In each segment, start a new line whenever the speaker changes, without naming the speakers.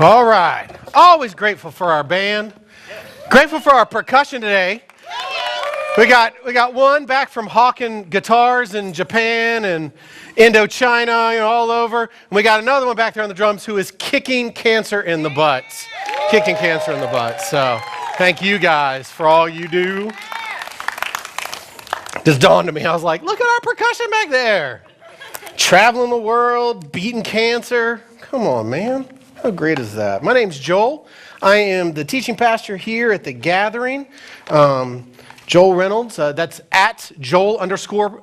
All right. Always grateful for our band. Grateful for our percussion today. We got one back from hawking guitars in Japan and Indochina, all over. And we got another one back there on the drums who is kicking cancer in the butt. Kicking cancer in the butt. So thank you guys for all you do. Just dawned on me. I was like, look at our percussion back there. Traveling the world, beating cancer. Come on, man. How great is that? My name's Joel. I am the teaching pastor here at the Gathering. Joel Reynolds. That's at Joel underscore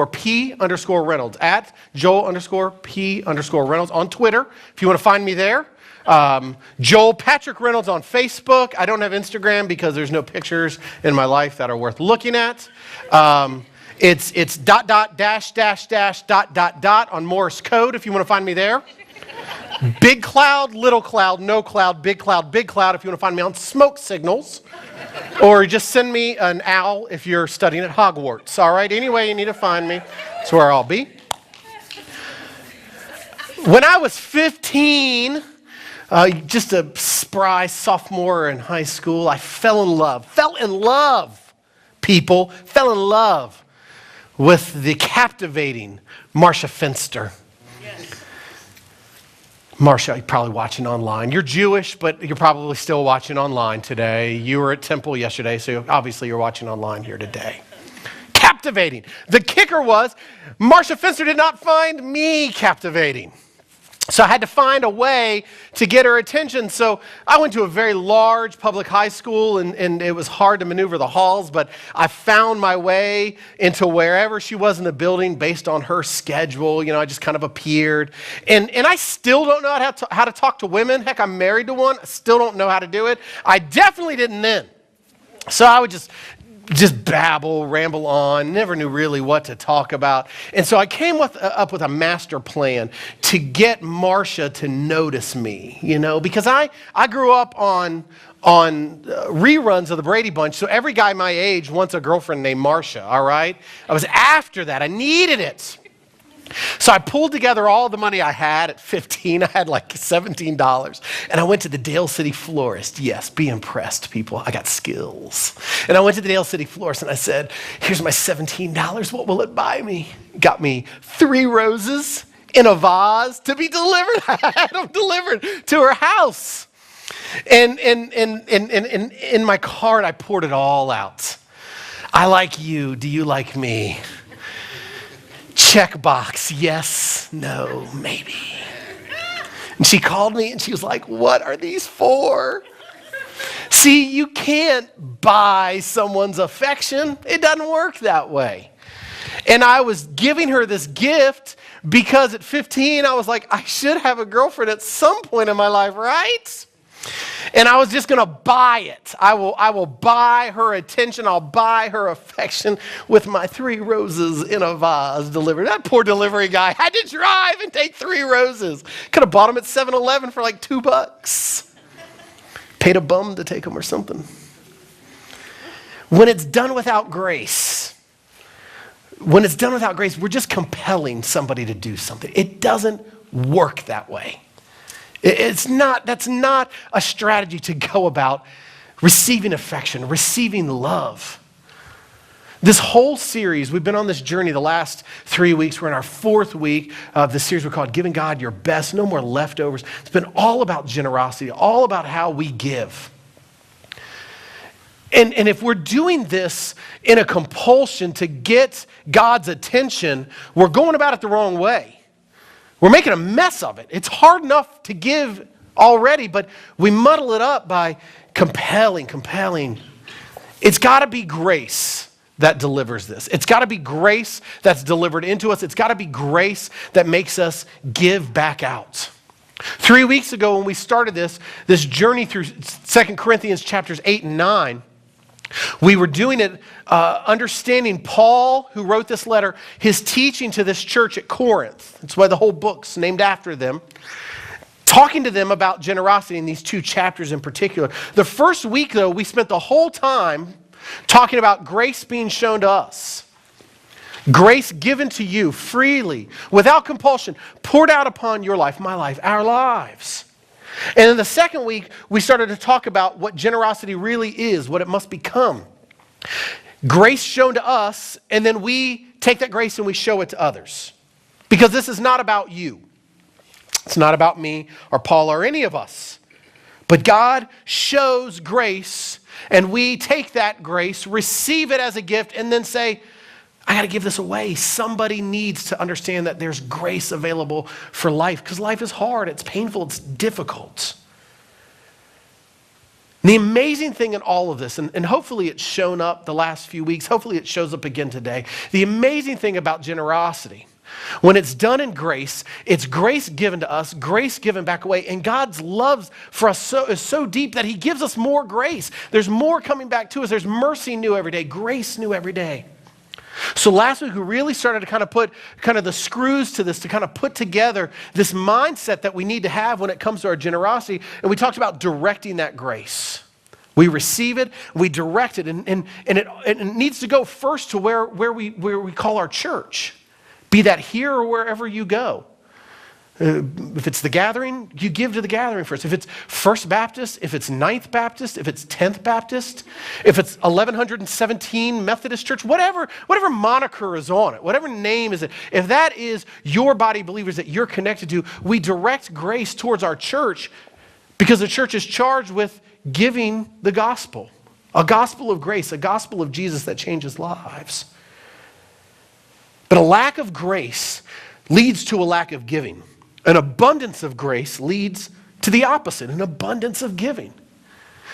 P underscore Reynolds. At Joel underscore P underscore Reynolds on Twitter, if you want to find me there. Joel Patrick Reynolds on Facebook. I don't have Instagram because there's no pictures in my life that are worth looking at. It's ... on Morse code if you want to find me there. Big cloud, little cloud, no cloud, big cloud, big cloud if you want to find me on smoke signals. Or just send me an owl if you're studying at Hogwarts. All right, anyway you need to find me, that's where I'll be. When I was 15, just a spry sophomore in high school, I fell in love with the captivating Marcia Finster. Marcia, you're probably watching online. You're Jewish, but you're probably still watching online today. You were at temple yesterday, so obviously you're watching online here today. Captivating. The kicker was, Marcia Finster did not find me captivating. So I had to find a way to get her attention. So I went to a very large public high school, and it was hard to maneuver the halls, but I found my way into wherever she was in the building based on her schedule. I just kind of appeared. And I still don't know how to talk to women. Heck, I'm married to one. I still don't know how to do it. I definitely didn't then. So I would just babble, ramble on, never knew really what to talk about. And so I came up with a master plan to get Marcia to notice me, because I grew up on reruns of the Brady Bunch, so every guy my age wants a girlfriend named Marcia, all right? I was after that. I needed it. So I pulled together all the money I had at 15. I had like $17. And I went to the Dale City florist. Yes, be impressed, people. I got skills. And I went to the Dale City florist and I said, here's my $17. What will it buy me? Got me 3 roses in a vase to be delivered. I had them delivered to her house. And in my card, I poured it all out. I like you. Do you like me? Checkbox, yes, no, maybe. And she called me and she was like, what are these for? See, you can't buy someone's affection. It doesn't work that way. And I was giving her this gift because at 15, I was like, I should have a girlfriend at some point in my life, right? And I was just going to buy it. I will buy her attention. I'll buy her affection with my 3 roses in a vase delivered. That poor delivery guy had to drive and take 3 roses. Could have bought them at 7-Eleven for like $2. Paid a bum to take them or something. When it's done without grace, we're just compelling somebody to do something. It doesn't work that way. That's not a strategy to go about receiving affection, receiving love. This whole series, we've been on this journey the last 3 weeks. We're in our 4th week of the series we called Giving God Your Best, No More Leftovers. It's been all about generosity, all about how we give. And if we're doing this in a compulsion to get God's attention, we're going about it the wrong way. We're making a mess of it. It's hard enough to give already, but we muddle it up by compelling. It's got to be grace that delivers this. It's got to be grace that's delivered into us. It's got to be grace that makes us give back out. 3 weeks ago when we started this journey through 2 Corinthians chapters 8 and 9, we were doing it understanding Paul, who wrote this letter, his teaching to this church at Corinth. That's why the whole book's named after them. Talking to them about generosity in these 2 chapters in particular. The first week, though, we spent the whole time talking about grace being shown to us. Grace given to you freely, without compulsion, poured out upon your life, my life, our lives. And in the second week, we started to talk about what generosity really is, what it must become. Grace shown to us, and then we take that grace and we show it to others. Because this is not about you. It's not about me or Paul or any of us. But God shows grace, and we take that grace, receive it as a gift, and then say, I got to give this away. Somebody needs to understand that there's grace available for life, because life is hard, it's painful, it's difficult. The amazing thing in all of this, and hopefully it's shown up the last few weeks, hopefully it shows up again today, the amazing thing about generosity, when it's done in grace, it's grace given to us, grace given back away, and God's love for us is so deep that he gives us more grace. There's more coming back to us. There's mercy new every day, grace new every day. So last week we really started to kind of put the screws to this, to kind of put together this mindset that we need to have when it comes to our generosity, and we talked about directing that grace. We receive it, we direct it, and it needs to go first to where we call our church. Be that here or wherever you go. If it's the gathering, you give to the gathering first. If it's First Baptist, if it's Ninth Baptist, if it's 10th Baptist, if it's 1117 Methodist Church, whatever moniker is on it, whatever name is it, if that is your body of believers that you're connected to, we direct grace towards our church because the church is charged with giving the gospel, a gospel of grace, a gospel of Jesus that changes lives. But a lack of grace leads to a lack of giving. An abundance of grace leads to the opposite, an abundance of giving.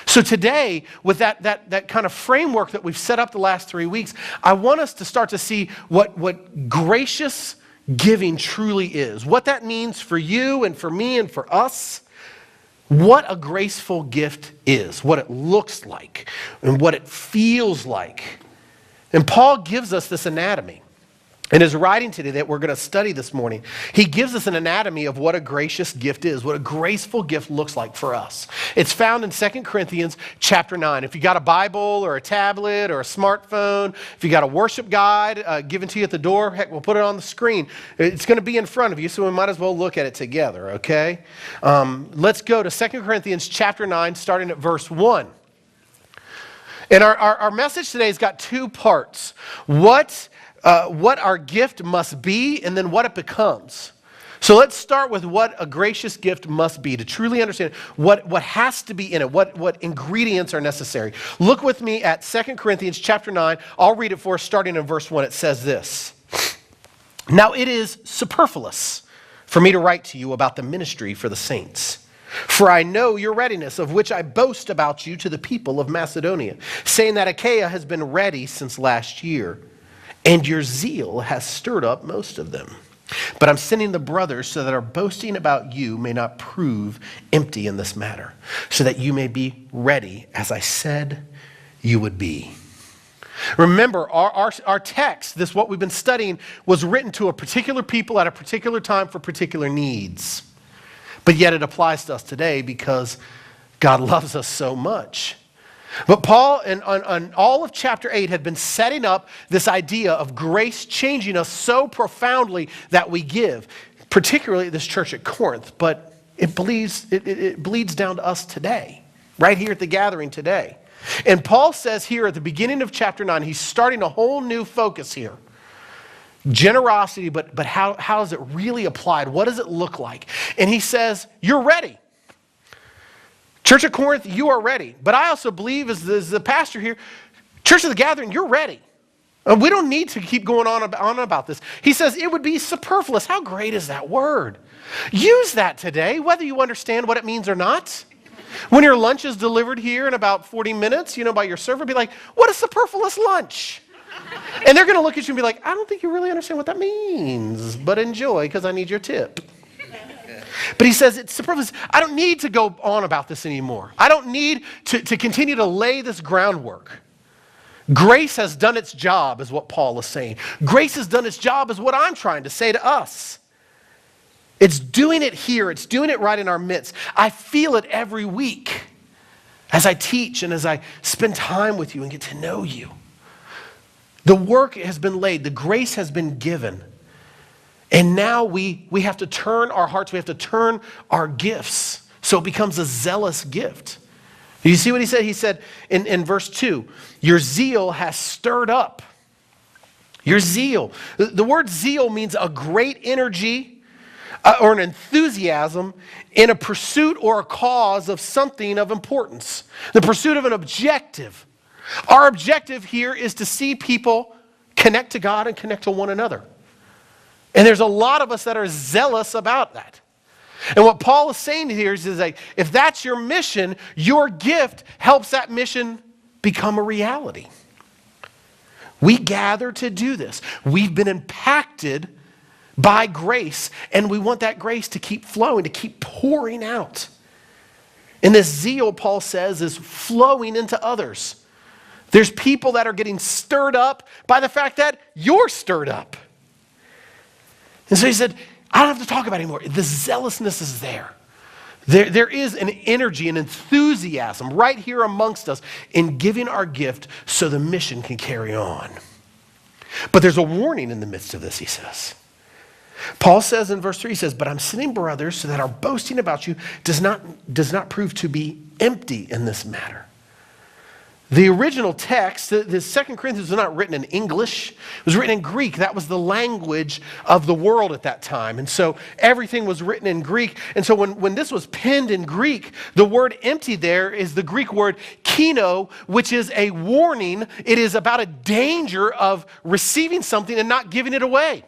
So today, with that kind of framework that we've set up the last 3 weeks, I want us to start to see what gracious giving truly is, what that means for you and for me and for us, what a graceful gift is, what it looks like, and what it feels like. And Paul gives us this anatomy. In his writing today that we're going to study this morning, he gives us an anatomy of what a gracious gift is, what a graceful gift looks like for us. It's found in 2 Corinthians chapter 9. If you got a Bible or a tablet or a smartphone, if you got a worship guide given to you at the door, heck, we'll put it on the screen. It's going to be in front of you, so we might as well look at it together, okay? Let's go to 2 Corinthians chapter 9, starting at verse 1. And our message today has got two parts. What our gift must be, and then what it becomes. So let's start with what a gracious gift must be, to truly understand what has to be in it, what ingredients are necessary. Look with me at 2 Corinthians chapter 9. I'll read it for us starting in verse 1. It says this. Now it is superfluous for me to write to you about the ministry for the saints. For I know your readiness, of which I boast about you to the people of Macedonia, saying that Achaia has been ready since last year. And your zeal has stirred up most of them. But I'm sending the brothers so that our boasting about you may not prove empty in this matter, so that you may be ready, as I said you would be. Remember, our text, this what we've been studying, was written to a particular people at a particular time for particular needs. But yet it applies to us today because God loves us so much. But Paul, on all of chapter 8, had been setting up this idea of grace changing us so profoundly that we give, particularly this church at Corinth. But it bleeds down to us today, right here at the gathering today. And Paul says here at the beginning of chapter 9, he's starting a whole new focus here. Generosity, but how is it really applied? What does it look like? And he says, you're ready. Church of Corinth, you are ready. But I also believe as the pastor here, Church of the Gathering, you're ready. We don't need to keep going on about this. He says it would be superfluous. How great is that word? Use that today, whether you understand what it means or not. When your lunch is delivered here in about 40 minutes, by your server, be like, what a superfluous lunch. And they're going to look at you and be like, I don't think you really understand what that means, but enjoy because I need your tip. But he says it's superfluous. I don't need to go on about this anymore. I don't need to continue to lay this groundwork. Grace has done its job, is what Paul is saying. Grace has done its job, is what I'm trying to say to us. It's doing it here. It's doing it right in our midst. I feel it every week as I teach and as I spend time with you and get to know you. The work has been laid. The grace has been given. And now we have to turn our hearts, we have to turn our gifts so it becomes a zealous gift. You see what he said? He said in verse 2, your zeal has stirred up. Your zeal. The word zeal means a great energy or an enthusiasm in a pursuit or a cause of something of importance. The pursuit of an objective. Our objective here is to see people connect to God and connect to one another. And there's a lot of us that are zealous about that. And what Paul is saying here is like, if that's your mission, your gift helps that mission become a reality. We gather to do this. We've been impacted by grace, and we want that grace to keep flowing, to keep pouring out. And this zeal, Paul says, is flowing into others. There's people that are getting stirred up by the fact that you're stirred up. And so he said, I don't have to talk about it anymore. The zealousness is there. There is an energy, an enthusiasm right here amongst us in giving our gift so the mission can carry on. But there's a warning in the midst of this, he says. Paul says in verse 3, he says, but I'm sending brothers so that our boasting about you does not prove to be empty in this matter. The original text, the 2 Corinthians was not written in English. It was written in Greek. That was the language of the world at that time. And so everything was written in Greek. And so when this was penned in Greek, the word empty there is the Greek word kino, which is a warning. It is about a danger of receiving something and not giving it away.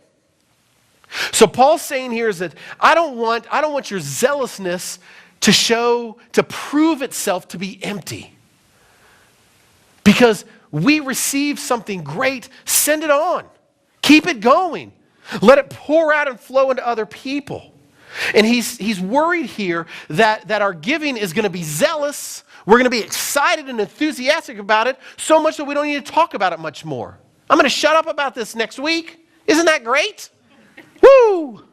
So Paul's saying here is that I don't want your zealousness to prove itself to be empty. Because we receive something great, send it on. Keep it going. Let it pour out and flow into other people. And he's worried here that our giving is going to be zealous. We're going to be excited and enthusiastic about it, so much that we don't need to talk about it much more. I'm going to shut up about this next week. Isn't that great? Woo!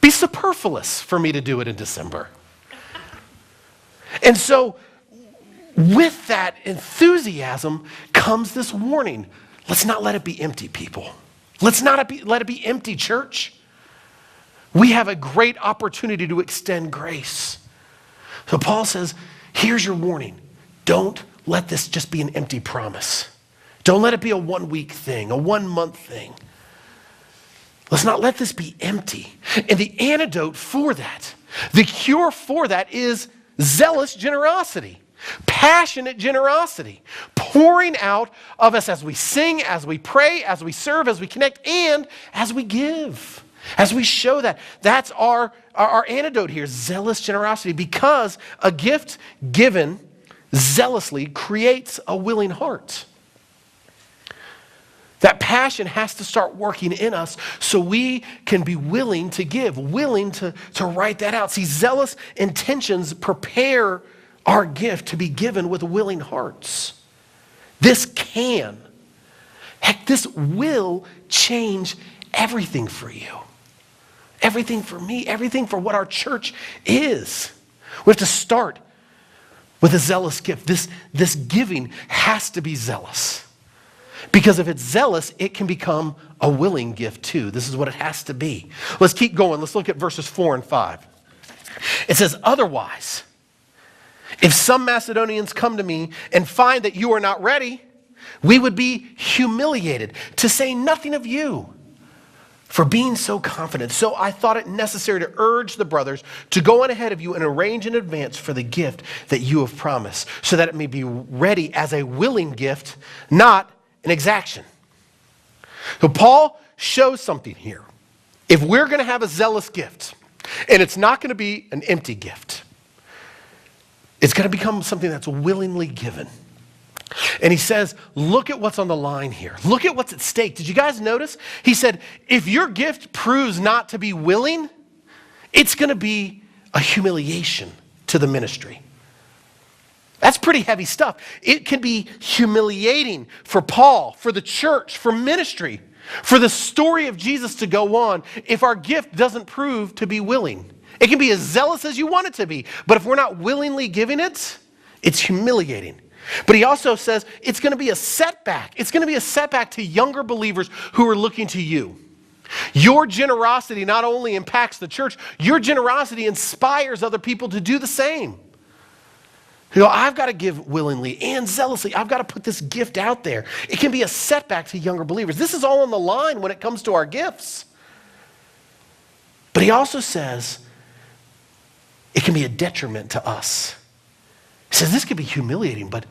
Be superfluous for me to do it in December. And so, with that enthusiasm comes this warning. Let's not let it be empty, people. Let's not let it be empty, church. We have a great opportunity to extend grace. So Paul says, here's your warning. Don't let this just be an empty promise. Don't let it be a 1 week thing, a 1 month thing. Let's not let this be empty. And the antidote for that, the cure for that is zealous generosity. Passionate generosity, pouring out of us as we sing, as we pray, as we serve, as we connect, and as we give, as we show that. That's our antidote here, zealous generosity, because a gift given zealously creates a willing heart. That passion has to start working in us so we can be willing to give, willing to write that out. See, zealous intentions prepare our gift to be given with willing hearts. This will change everything for you. Everything for me, everything for what our church is. We have to start with a zealous gift. This giving has to be zealous. Because if it's zealous, it can become a willing gift too. This is what it has to be. Let's keep going. Let's look at verses 4 and 5. It says, otherwise, if some Macedonians come to me and find that you are not ready, we would be humiliated, to say nothing of you, for being so confident. So I thought it necessary to urge the brothers to go on ahead of you and arrange in advance for the gift that you have promised, so that it may be ready as a willing gift, not an exaction. So Paul shows something here. If we're going to have a zealous gift, and it's not going to be an empty gift, it's going to become something that's willingly given. And he says, look at what's on the line here. Look at what's at stake. Did you guys notice? He said, if your gift proves not to be willing, it's going to be a humiliation to the ministry. That's pretty heavy stuff. It can be humiliating for Paul, for the church, for ministry, for the story of Jesus to go on if our gift doesn't prove to be willing. It can be as zealous as you want it to be, but if we're not willingly giving it, it's humiliating. But he also says it's going to be a setback. It's going to be a setback to younger believers who are looking to you. Your generosity not only impacts the church, your generosity inspires other people to do the same. I've got to give willingly and zealously. I've got to put this gift out there. It can be a setback to younger believers. This is all on the line when it comes to our gifts. But he also says it can be a detriment to us. He says this could be humiliating, but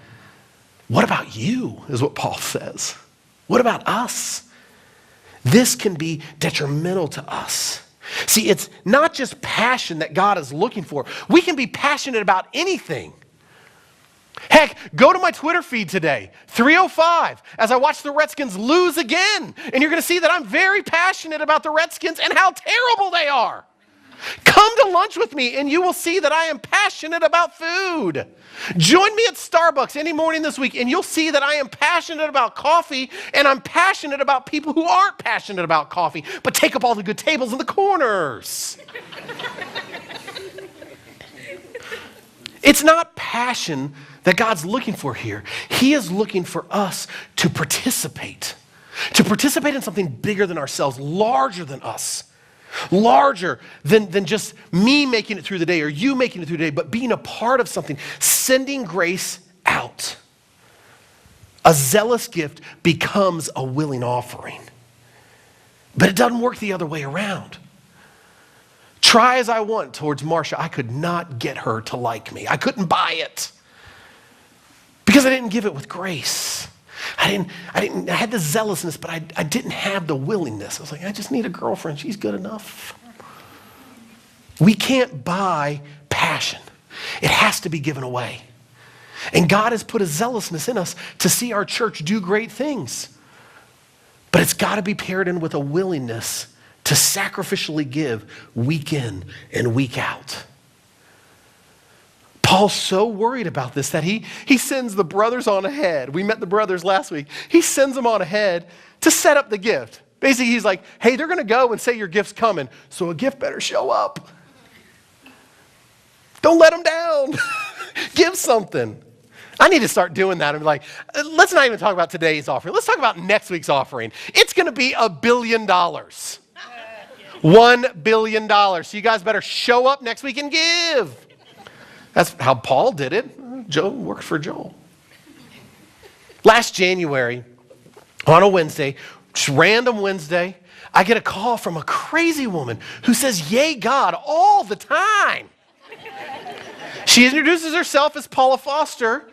what about you, is what Paul says. What about us? This can be detrimental to us. See, it's not just passion that God is looking for. We can be passionate about anything. Heck, go to my Twitter feed today, 3:05, as I watch the Redskins lose again. And you're going to see that I'm very passionate about the Redskins and how terrible they are. Come to lunch with me and you will see that I am passionate about food. Join me at Starbucks any morning this week and you'll see that I am passionate about coffee, and I'm passionate about people who aren't passionate about coffee but take up all the good tables in the corners. It's not passion that God's looking for here. He is looking for us to participate in something bigger than ourselves, larger than us. Larger than just me making it through the day or you making it through the day, but being a part of something, sending grace out. A zealous gift becomes a willing offering. But it doesn't work the other way around. Try as I want towards Marcia, I could not get her to like me. I couldn't buy it because I didn't give it with grace. I had the zealousness, but I didn't have the willingness. I was like, I just need a girlfriend. She's good enough. We can't buy passion. It has to be given away. And God has put a zealousness in us to see our church do great things. But it's got to be paired in with a willingness to sacrificially give week in and week out. Paul's so worried about this that he sends the brothers on ahead. We met the brothers last week. He sends them on ahead to set up the gift. Basically, he's like, hey, they're going to go and say your gift's coming, so a gift better show up. Don't let them down. Give something. I need to start doing that. I'm like, let's not even talk about today's offering. Let's talk about next week's offering. It's going to be $1 billion. $1 billion. So you guys better show up next week and give. That's how Paul did it. Joe worked for Joel. Last January, on a Wednesday, just random Wednesday, I get a call from a crazy woman who says, yay, God, all the time. She introduces herself as Paula Foster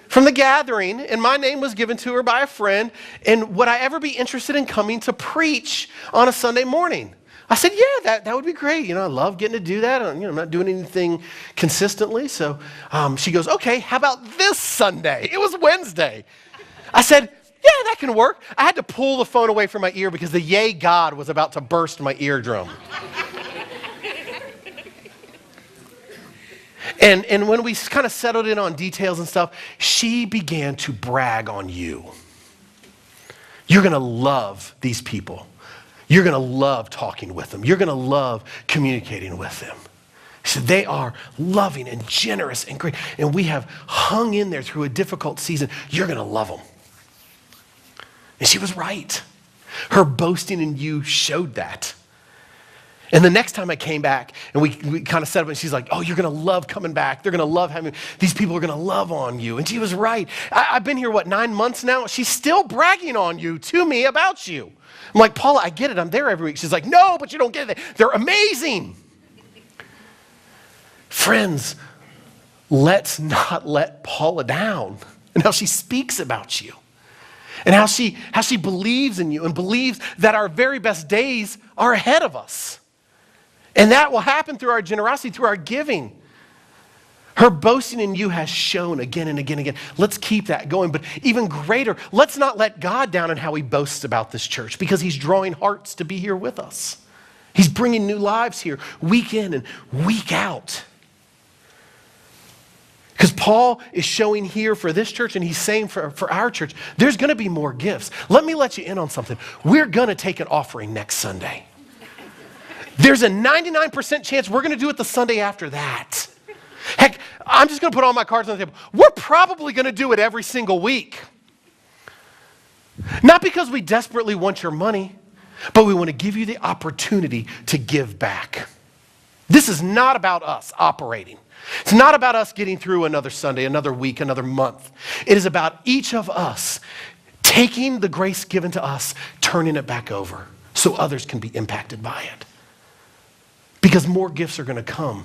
from the gathering, and my name was given to her by a friend, and would I ever be interested in coming to preach on a Sunday morning? I said, yeah, that would be great. I love getting to do that. I'm not doing anything consistently. So she goes, okay, how about this Sunday? It was Wednesday. I said, yeah, that can work. I had to pull the phone away from my ear because the yay God was about to burst my eardrum. And when we kind of settled in on details and stuff, she began to brag on you. You're going to love these people. You're going to love talking with them. You're going to love communicating with them. She said, they are loving and generous and great. And we have hung in there through a difficult season. You're going to love them. And she was right. Her boasting in you showed that. And the next time I came back and we kind of set up and she's like, oh, you're going to love coming back. They're going to love having, these people are going to love on you. And she was right. I've been here, 9 months now? She's still bragging on you to me about you. I'm like, Paula, I get it. I'm there every week. She's like, no, but you don't get it. They're amazing. Friends, let's not let Paula down and how she speaks about you and how she believes in you and believes that our very best days are ahead of us. And that will happen through our generosity, through our giving. Her boasting in you has shown again and again and again. Let's keep that going. But even greater, let's not let God down in how he boasts about this church because he's drawing hearts to be here with us. He's bringing new lives here week in and week out. Because Paul is showing here for this church and he's saying for our church, there's going to be more gifts. Let me let you in on something. We're going to take an offering next Sunday. There's a 99% chance we're going to do it the Sunday after that. Heck, I'm just going to put all my cards on the table. We're probably going to do it every single week. Not because we desperately want your money, but we want to give you the opportunity to give back. This is not about us operating. It's not about us getting through another Sunday, another week, another month. It is about each of us taking the grace given to us, turning it back over so others can be impacted by it. Because more gifts are going to come.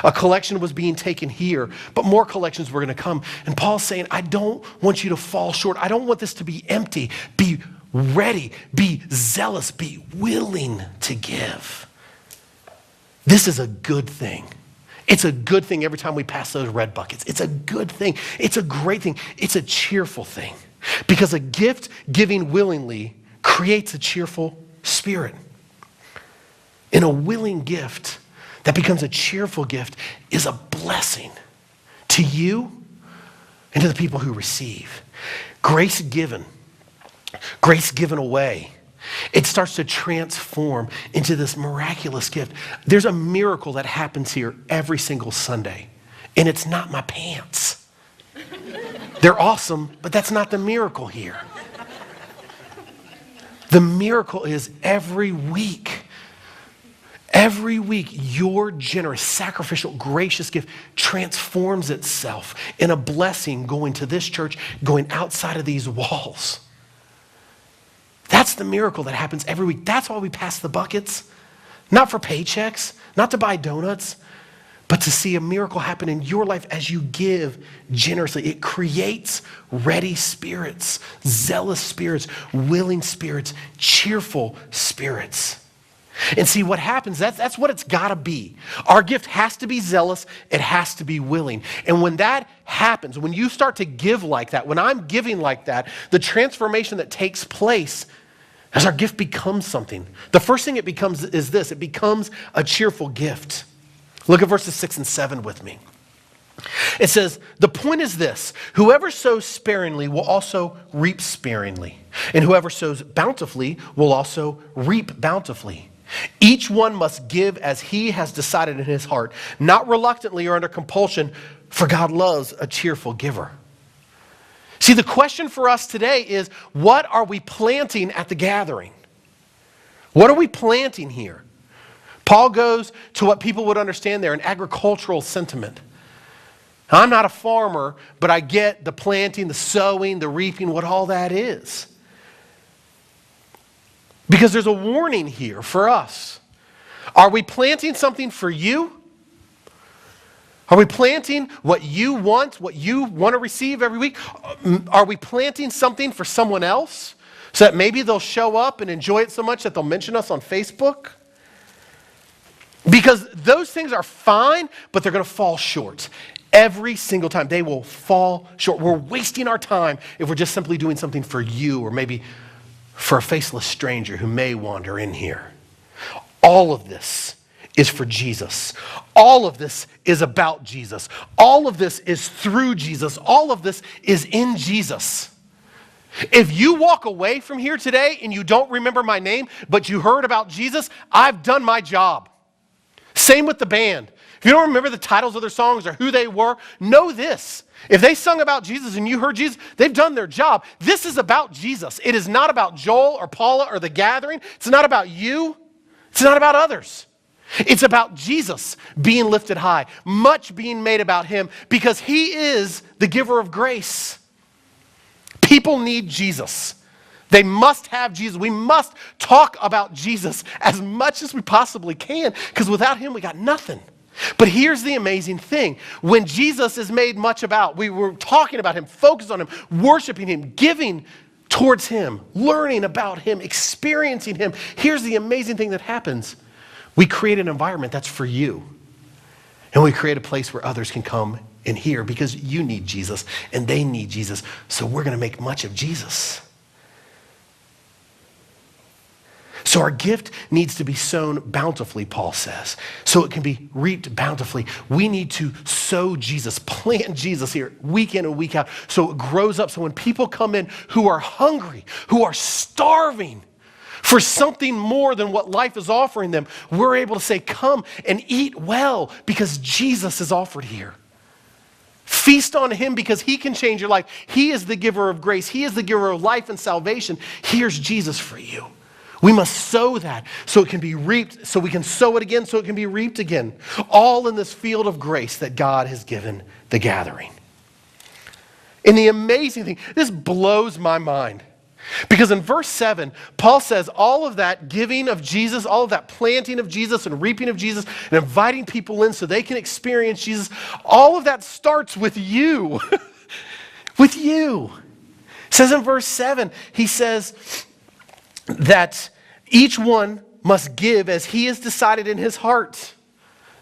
A collection was being taken here, but more collections were going to come. And Paul's saying, I don't want you to fall short. I don't want this to be empty. Be ready, be zealous, be willing to give. This is a good thing. It's a good thing every time we pass those red buckets. It's a good thing. It's a great thing. It's a cheerful thing. Because a gift giving willingly creates a cheerful spirit. And a willing gift that becomes a cheerful gift is a blessing to you and to the people who receive. Grace given away, it starts to transform into this miraculous gift. There's a miracle that happens here every single Sunday, and it's not my pants. They're awesome, but that's not the miracle here. The miracle is every week, your generous, sacrificial, gracious gift transforms itself in a blessing going to this church, going outside of these walls. That's the miracle that happens every week. That's why we pass the buckets. Not for paychecks, not to buy donuts, but to see a miracle happen in your life as you give generously. It creates ready spirits, zealous spirits, willing spirits, cheerful spirits. And see what happens, that's what it's got to be. Our gift has to be zealous, it has to be willing. And when that happens, when you start to give like that, when I'm giving like that, the transformation that takes place as our gift becomes something. The first thing it becomes is this, it becomes a cheerful gift. Look at verses 6 and 7 with me. It says, the point is this, whoever sows sparingly will also reap sparingly, and whoever sows bountifully will also reap bountifully. Each one must give as he has decided in his heart, not reluctantly or under compulsion, for God loves a cheerful giver. See, the question for us today is, what are we planting at the gathering? What are we planting here? Paul goes to what people would understand there, an agricultural sentiment. Now, I'm not a farmer, but I get the planting, the sowing, the reaping, what all that is. Because there's a warning here for us. Are we planting something for you? Are we planting what you want to receive every week? Are we planting something for someone else so that maybe they'll show up and enjoy it so much that they'll mention us on Facebook? Because those things are fine, but they're going to fall short. Every single time, they will fall short. We're wasting our time if we're just simply doing something for you or maybe for a faceless stranger who may wander in here. All of this is for Jesus. All of this is about Jesus. All of this is through Jesus. All of this is in Jesus. If you walk away from here today and you don't remember my name, but you heard about Jesus, I've done my job. Same with the band. If you don't remember the titles of their songs or who they were, know this. If they sung about Jesus and you heard Jesus, they've done their job. This is about Jesus. It is not about Joel or Paula or the gathering. It's not about you. It's not about others. It's about Jesus being lifted high, much being made about him because he is the giver of grace. People need Jesus. They must have Jesus. We must talk about Jesus as much as we possibly can because without him we got nothing. But here's the amazing thing. When Jesus is made much about, we were talking about him, focused on him, worshiping him, giving towards him, learning about him, experiencing him. Here's the amazing thing that happens. We create an environment that's for you. And we create a place where others can come and hear because you need Jesus and they need Jesus. So we're going to make much of Jesus. So our gift needs to be sown bountifully, Paul says, so it can be reaped bountifully. We need to sow Jesus, plant Jesus here week in and week out so it grows up. So when people come in who are hungry, who are starving for something more than what life is offering them, we're able to say, come and eat well because Jesus is offered here. Feast on him because he can change your life. He is the giver of grace. He is the giver of life and salvation. Here's Jesus for you. We must sow that so it can be reaped, so we can sow it again, so it can be reaped again. All in this field of grace that God has given the gathering. And the amazing thing, this blows my mind. Because in verse 7, Paul says all of that giving of Jesus, all of that planting of Jesus and reaping of Jesus and inviting people in so they can experience Jesus, all of that starts with you. With you. It says in verse 7, he says that each one must give as he has decided in his heart,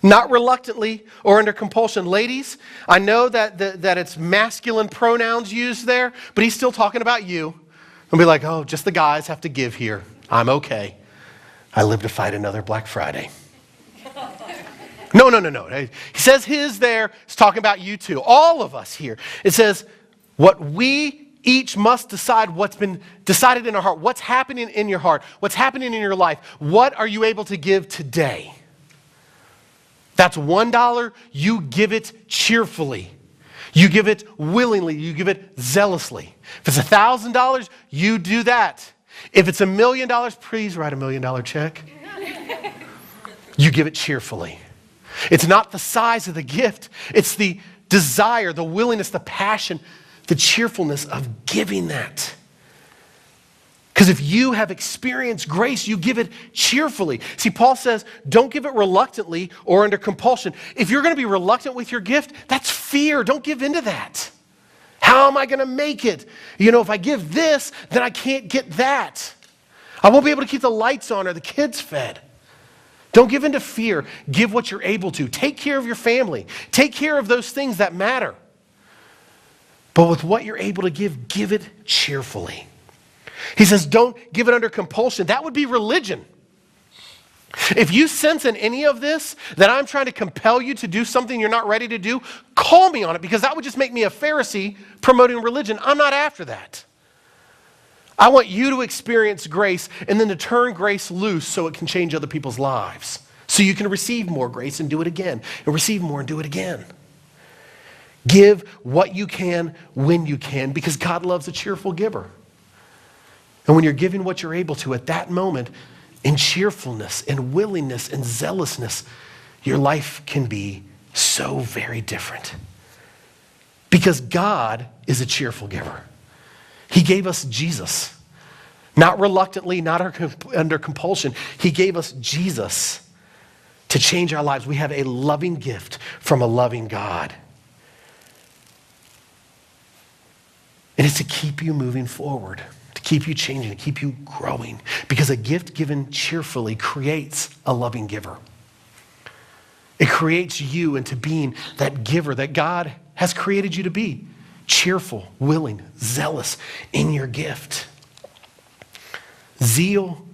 not reluctantly or under compulsion. Ladies, I know that it's masculine pronouns used there, but he's still talking about you. And be like, oh, just the guys have to give here. I'm okay. I live to fight another Black Friday. No. He says his there. He's talking about you too. All of us here. It says, what we each must decide what's been decided in our heart. What's happening in your heart? What's happening in your life? What are you able to give today? That's $1. You give it cheerfully. You give it willingly. You give it zealously. If it's $1,000, you do that. If it's $1 million, please write $1 million check. You give it cheerfully. It's not the size of the gift. It's the desire, the willingness, the passion, the cheerfulness of giving that. Because if you have experienced grace, you give it cheerfully. See, Paul says, don't give it reluctantly or under compulsion. If you're going to be reluctant with your gift, that's fear. Don't give into that. How am I going to make it? If I give this, then I can't get that. I won't be able to keep the lights on or the kids fed. Don't give into fear. Give what you're able to. Take care of your family. Take care of those things that matter. But with what you're able to give it cheerfully. He says, don't give it under compulsion. That would be religion. If you sense in any of this that I'm trying to compel you to do something you're not ready to do, call me on it, because that would just make me a Pharisee promoting religion. I'm not after that. I want you to experience grace and then to turn grace loose so it can change other people's lives. So you can receive more grace and do it again, and receive more and do it again. Give what you can when you can, because God loves a cheerful giver. And when you're giving what you're able to at that moment, in cheerfulness and willingness and zealousness, your life can be so very different. Because God is a cheerful giver. He gave us Jesus. Not reluctantly, not under compulsion. He gave us Jesus to change our lives. We have a loving gift from a loving God. And it's to keep you moving forward. Keep you changing, to keep you growing. Because a gift given cheerfully creates a loving giver. It creates you into being that giver that God has created you to be. Cheerful, willing, zealous in your gift. Zeal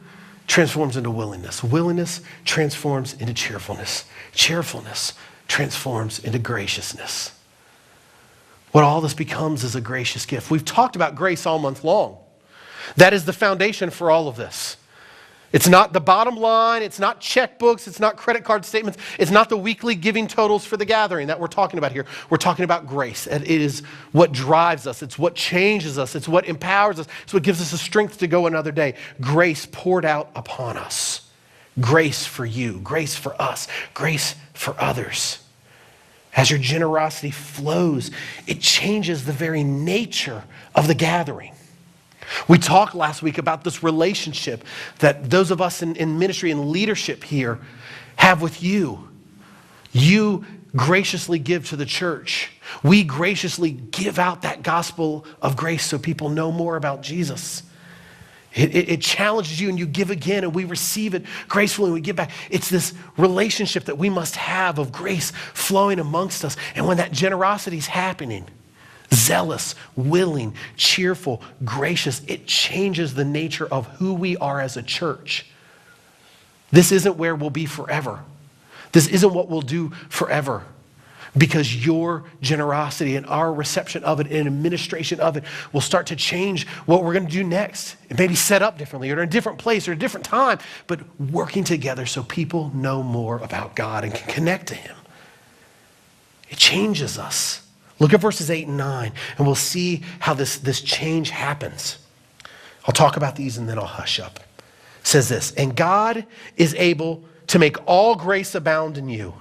transforms into willingness. Willingness transforms into cheerfulness. Cheerfulness transforms into graciousness. What all this becomes is a gracious gift. We've talked about grace all month long. That is the foundation for all of this. It's not the bottom line. It's not checkbooks. It's not credit card statements. It's not the weekly giving totals for the gathering that we're talking about here. We're talking about grace. It is what drives us. It's what changes us. It's what empowers us. It's what gives us the strength to go another day. Grace poured out upon us. Grace for you. Grace for us. Grace for others. As your generosity flows, it changes the very nature of the gathering. We talked last week about this relationship that those of us in ministry and leadership here have with you. You graciously give to the church. We graciously give out that gospel of grace so people know more about Jesus. It challenges you and you give again and we receive it gracefully and we give back. It's this relationship that we must have of grace flowing amongst us. And when that generosity is happening, zealous, willing, cheerful, gracious, it changes the nature of who we are as a church. This isn't where we'll be forever. This isn't what we'll do forever. Because your generosity and our reception of it and administration of it will start to change what we're going to do next. It may be set up differently or in a different place or a different time, but working together so people know more about God and can connect to Him. It changes us. Look at verses 8 and 9, and we'll see how this change happens. I'll talk about these and then I'll hush up. says this, and God is able to make all grace abound in you,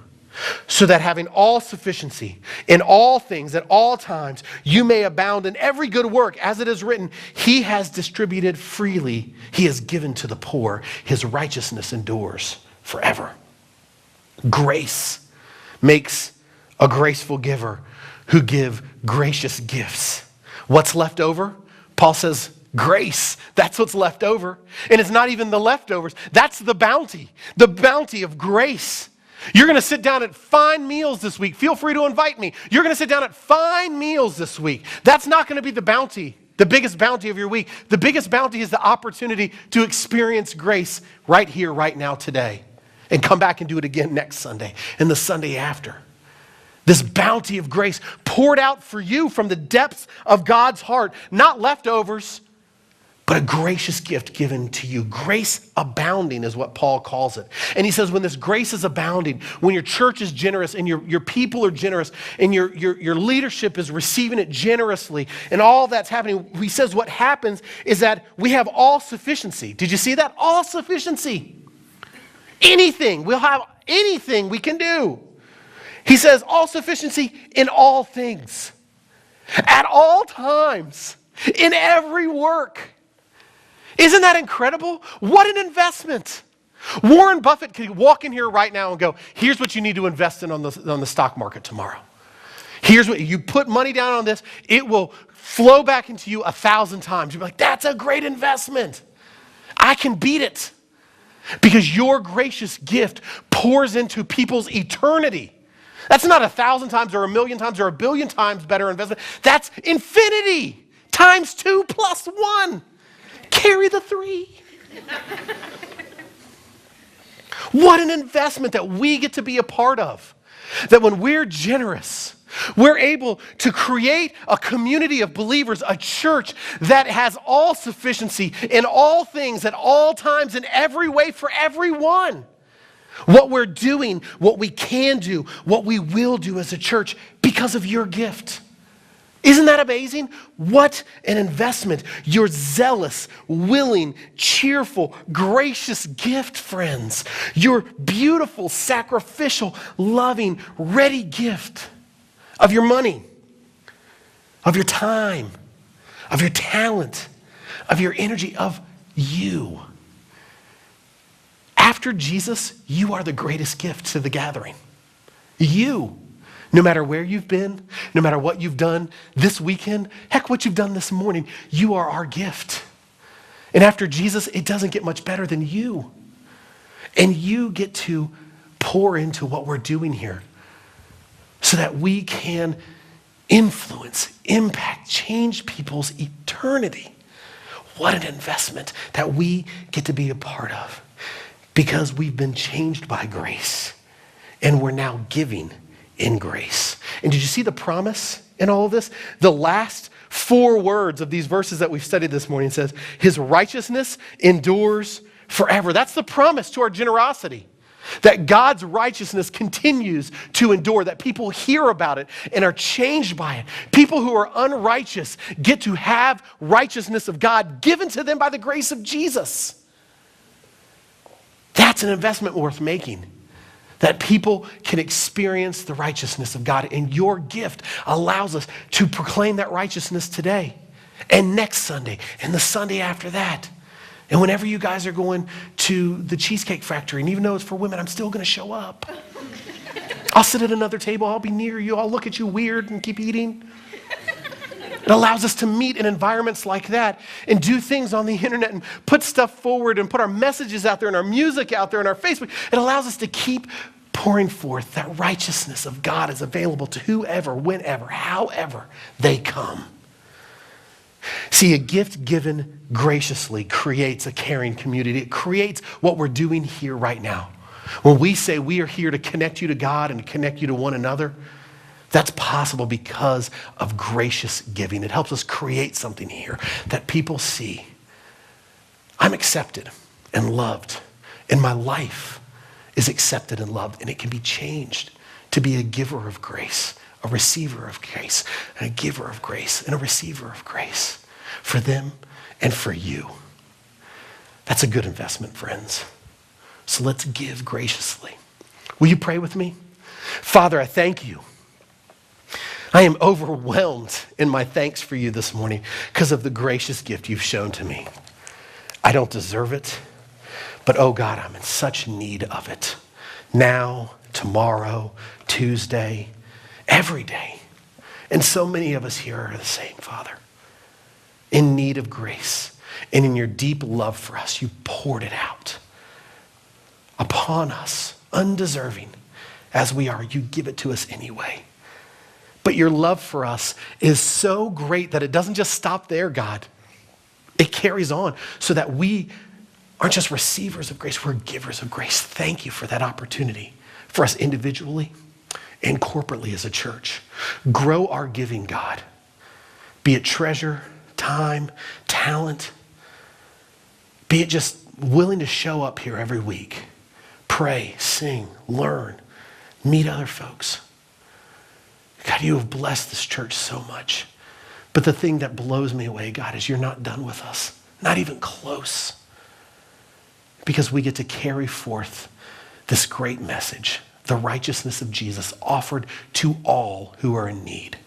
so that having all sufficiency in all things at all times, you may abound in every good work. As it is written, he has distributed freely. He has given to the poor. His righteousness endures forever. Grace makes a graceful giver who give gracious gifts. What's left over? Paul says, grace. That's what's left over. And it's not even the leftovers. That's the bounty of grace. You're going to sit down at fine meals this week. Feel free to invite me. You're going to sit down at fine meals this week. That's not going to be the bounty, the biggest bounty of your week. The biggest bounty is the opportunity to experience grace right here, right now, today. And come back and do it again next Sunday and the Sunday after. This bounty of grace poured out for you from the depths of God's heart. Not leftovers, but a gracious gift given to you. Grace abounding is what Paul calls it. And he says when this grace is abounding, when your church is generous and your people are generous and your leadership is receiving it generously and all that's happening, he says what happens is that we have all sufficiency. Did you see that? All sufficiency. Anything. We'll have anything we can do. He says all sufficiency in all things. At all times. In every work. Isn't that incredible? What an investment. Warren Buffett could walk in here right now and go, here's what you need to invest in on the stock market tomorrow. Here's what you put money down on this. It will flow back into you 1,000 times. You'll be like, that's a great investment. I can beat it. Because your gracious gift pours into people's eternity. That's not 1,000 times or 1,000,000 times or 1,000,000,000 times better investment. That's infinity times 2 plus 1. Carry the 3. What an investment that we get to be a part of. That when we're generous, we're able to create a community of believers, a church that has all sufficiency in all things, at all times, in every way for everyone. What we're doing, what we can do, what we will do as a church because of your gift. Isn't that amazing? What an investment. Your zealous, willing, cheerful, gracious gift, friends. Your beautiful, sacrificial, loving, ready gift of your money, of your time, of your talent, of your energy, of you. After Jesus, you are the greatest gift to the gathering. You. No matter where you've been, no matter what you've done this weekend, heck, what you've done this morning, you are our gift. And after Jesus, it doesn't get much better than you. And you get to pour into what we're doing here so that we can influence, impact, change people's eternity. What an investment that we get to be a part of because we've been changed by grace and we're now giving in grace. And did you see the promise in all of this? The last 4 words of these verses that we've studied this morning says, his righteousness endures forever. That's the promise to our generosity. That God's righteousness continues to endure, that people hear about it and are changed by it. People who are unrighteous get to have righteousness of God given to them by the grace of Jesus. That's an investment worth making. That people can experience the righteousness of God. And your gift allows us to proclaim that righteousness today and next Sunday and the Sunday after that. And whenever you guys are going to the Cheesecake Factory, and even though it's for women, I'm still going to show up. I'll sit at another table. I'll be near you. I'll look at you weird and keep eating. It allows us to meet in environments like that and do things on the internet and put stuff forward and put our messages out there and our music out there and our Facebook. It allows us to keep pouring forth that righteousness of God is available to whoever, whenever, however they come. See, a gift given graciously creates a caring community. It creates what we're doing here right now. When we say we are here to connect you to God and connect you to one another, that's possible because of gracious giving. It helps us create something here that people see. I'm accepted and loved, and my life is accepted and loved, and it can be changed to be a giver of grace, a receiver of grace, and a giver of grace, and a receiver of grace for them and for you. That's a good investment, friends. So let's give graciously. Will you pray with me? Father, I thank you. I am overwhelmed in my thanks for you this morning because of the gracious gift you've shown to me. I don't deserve it, but oh God, I'm in such need of it. Now, tomorrow, Tuesday, every day. And so many of us here are the same, Father, in need of grace. And in your deep love for us, you poured it out upon us, undeserving as we are. You give it to us anyway. But your love for us is so great that it doesn't just stop there, God. It carries on so that we aren't just receivers of grace, we're givers of grace. Thank you for that opportunity for us individually and corporately as a church. Grow our giving, God. Be it treasure, time, talent. Be it just willing to show up here every week. Pray, sing, learn, meet other folks. God, you have blessed this church so much. But the thing that blows me away, God, is you're not done with us. Not even close. Because we get to carry forth this great message, the righteousness of Jesus offered to all who are in need.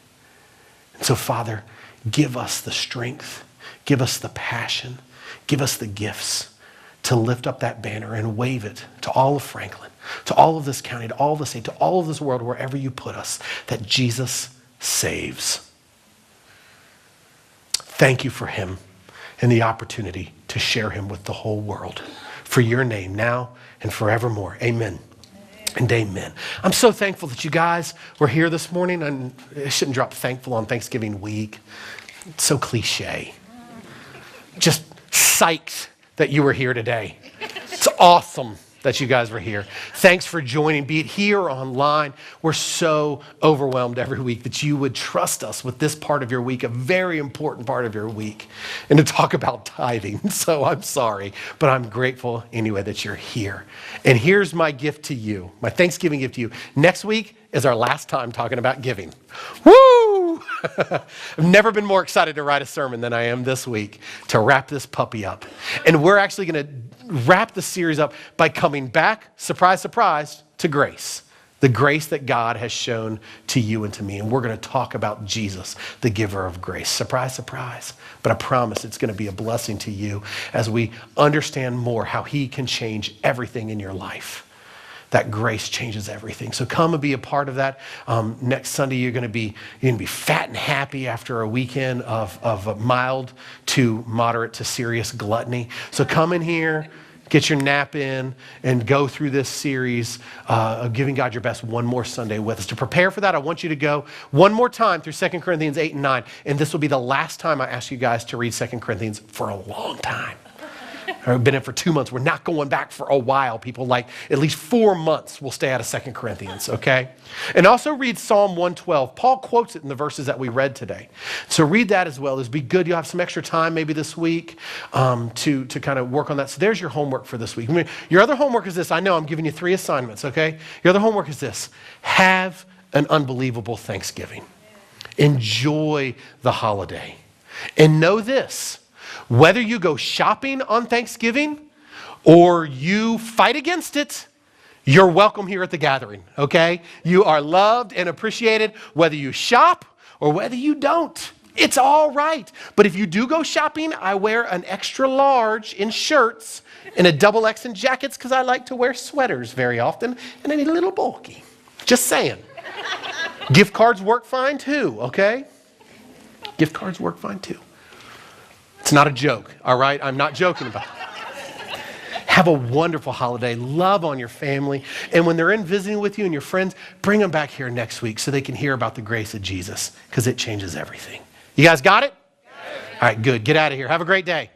And so, Father, give us the strength, give us the passion, give us the gifts to lift up that banner and wave it to all of Franklin, to all of this county, to all of the state, to all of this world, wherever you put us, that Jesus saves. Thank you for him and the opportunity to share him with the whole world. For your name now and forevermore. Amen. And amen. I'm so thankful that you guys were here this morning. And I shouldn't drop thankful on Thanksgiving week. It's so cliche. Just psyched that you were here today. It's awesome that you guys were here. Thanks for joining, be it here or online. We're so overwhelmed every week that you would trust us with this part of your week, a very important part of your week, and to talk about tithing. So I'm sorry, but I'm grateful anyway that you're here. And here's my gift to you, my Thanksgiving gift to you. Next week is our last time talking about giving. Woo! I've never been more excited to write a sermon than I am this week to wrap this puppy up. And we're actually going to wrap the series up by coming back, surprise, surprise, to grace. The grace that God has shown to you and to me. And we're going to talk about Jesus, the giver of grace. Surprise, surprise. But I promise it's going to be a blessing to you as we understand more how he can change everything in your life. That grace changes everything. So come and be a part of that. Next Sunday, you're going to be fat and happy after a weekend of mild to moderate to serious gluttony. So come in here, get your nap in, and go through this series of giving God your best one more Sunday with us. To prepare for that, I want you to go one more time through 2 Corinthians 8 and 9. And this will be the last time I ask you guys to read 2 Corinthians for a long time. I've been in for 2 months. We're not going back for a while. People like at least 4 months will stay out of 2 Corinthians, okay? And also read Psalm 112. Paul quotes it in the verses that we read today. So read that as well. It'd be good. You'll have some extra time maybe this week to kind of work on that. So there's your homework for this week. Your other homework is this. I know I'm giving you 3 assignments, okay? Your other homework is this. Have an unbelievable Thanksgiving. Enjoy the holiday. And know this. Whether you go shopping on Thanksgiving or you fight against it, you're welcome here at the gathering, okay? You are loved and appreciated whether you shop or whether you don't. It's all right. But if you do go shopping, I wear an extra large in shirts and a double X in jackets because I like to wear sweaters very often and I'm a little bulky. Just saying. Gift cards work fine too, okay? Gift cards work fine too. It's not a joke, all right? I'm not joking about it. Have a wonderful holiday. Love on your family. And when they're in visiting with you and your friends, bring them back here next week so they can hear about the grace of Jesus because it changes everything. You guys got it? All right, good. Get out of here. Have a great day.